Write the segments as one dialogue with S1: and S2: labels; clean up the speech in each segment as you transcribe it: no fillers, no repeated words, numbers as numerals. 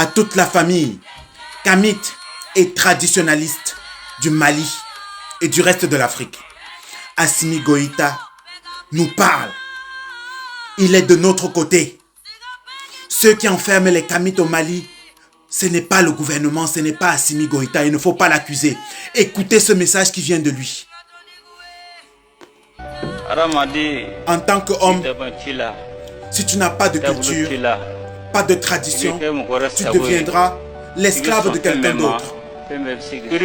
S1: à toute la famille kamite et traditionnaliste du Mali et du reste de l'Afrique. Assimi Goïta nous parle. Il est de notre côté. Ceux qui enferment les kamites au Mali, ce n'est pas le gouvernement, ce n'est pas Assimi Goïta. Il ne faut pas l'accuser. Écoutez ce message qui vient de lui. En tant qu'homme, si tu n'as pas de culture, pas de tradition, tu deviendras l'esclave de quelqu'un d'autre.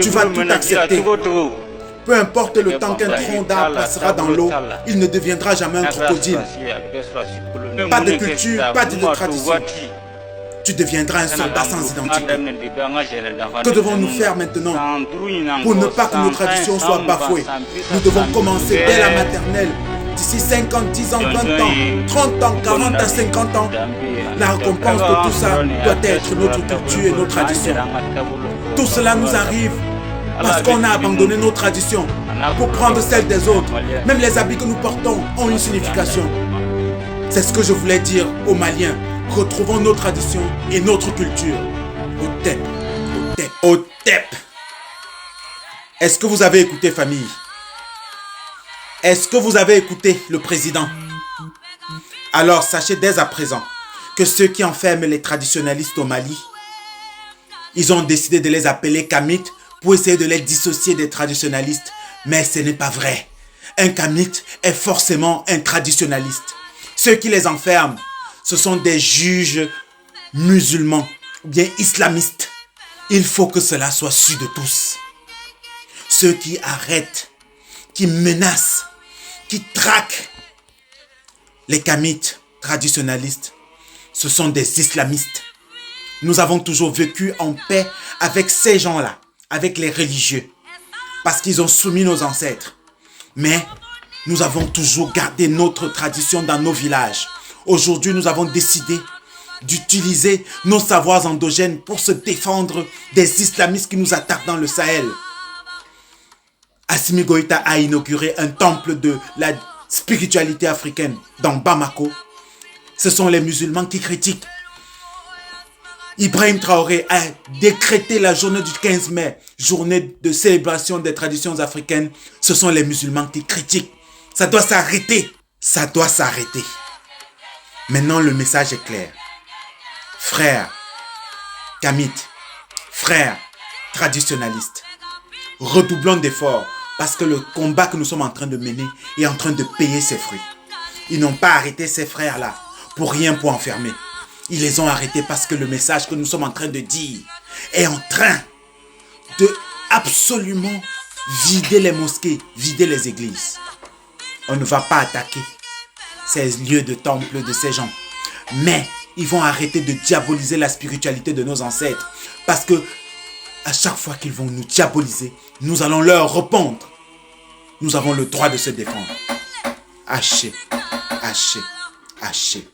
S1: Tu vas tout accepter. Peu importe le temps qu'un tronc d'arbre passera dans l'eau, il ne deviendra jamais un crocodile. Pas de culture, pas de tradition. Tu deviendras un soldat sans identité. Que devons-nous faire maintenant pour ne pas que nos traditions soient bafouées? Nous devons commencer dès la maternelle. D'ici 5 ans, 10 ans, 20 ans, 30 ans, 40 à 50 ans, la récompense de tout ça doit être notre culture et nos traditions. Tout cela nous arrive parce qu'on a abandonné nos traditions pour prendre celles des autres. Même les habits que nous portons ont une signification. C'est ce que je voulais dire aux Maliens. Retrouvons nos traditions et notre culture. Otep, Otep, Otep. Est-ce que vous avez écouté, famille? Est-ce que vous avez écouté le président? Alors sachez dès à présent que ceux qui enferment les traditionnalistes au Mali, ils ont décidé de les appeler kamites pour essayer de les dissocier des traditionnalistes. Mais ce n'est pas vrai. Un kamite est forcément un traditionnaliste. Ceux qui les enferment, ce sont des juges musulmans ou bien islamistes. Il faut que cela soit su de tous. Ceux qui arrêtent, qui menacent, qui traquent les kamites traditionnalistes, ce sont des islamistes. Nous avons toujours vécu en paix avec ces gens-là, avec les religieux, parce qu'ils ont soumis nos ancêtres. Mais nous avons toujours gardé notre tradition dans nos villages. Aujourd'hui, nous avons décidé d'utiliser nos savoirs endogènes pour se défendre des islamistes qui nous attaquent dans le Sahel. Assimi Goïta a inauguré un temple de la spiritualité africaine dans Bamako. Ce sont les musulmans qui critiquent. Ibrahim Traoré a décrété la journée du 15 mai, journée de célébration des traditions africaines. Ce sont les musulmans qui critiquent. Ça doit s'arrêter. Ça doit s'arrêter. Maintenant, le message est clair. Frères kamites, frères traditionnalistes, redoublons d'efforts parce que le combat que nous sommes en train de mener est en train de payer ses fruits. Ils n'ont pas arrêté ces frères-là pour rien, pour enfermer. Ils les ont arrêtés parce que le message que nous sommes en train de dire est en train de absolument vider les mosquées, vider les églises. On ne va pas attaquer ces lieux de temple de ces gens. Mais ils vont arrêter de diaboliser la spiritualité de nos ancêtres. Parce que à chaque fois qu'ils vont nous diaboliser, nous allons leur répondre. Nous avons le droit de se défendre. Haché, haché, haché.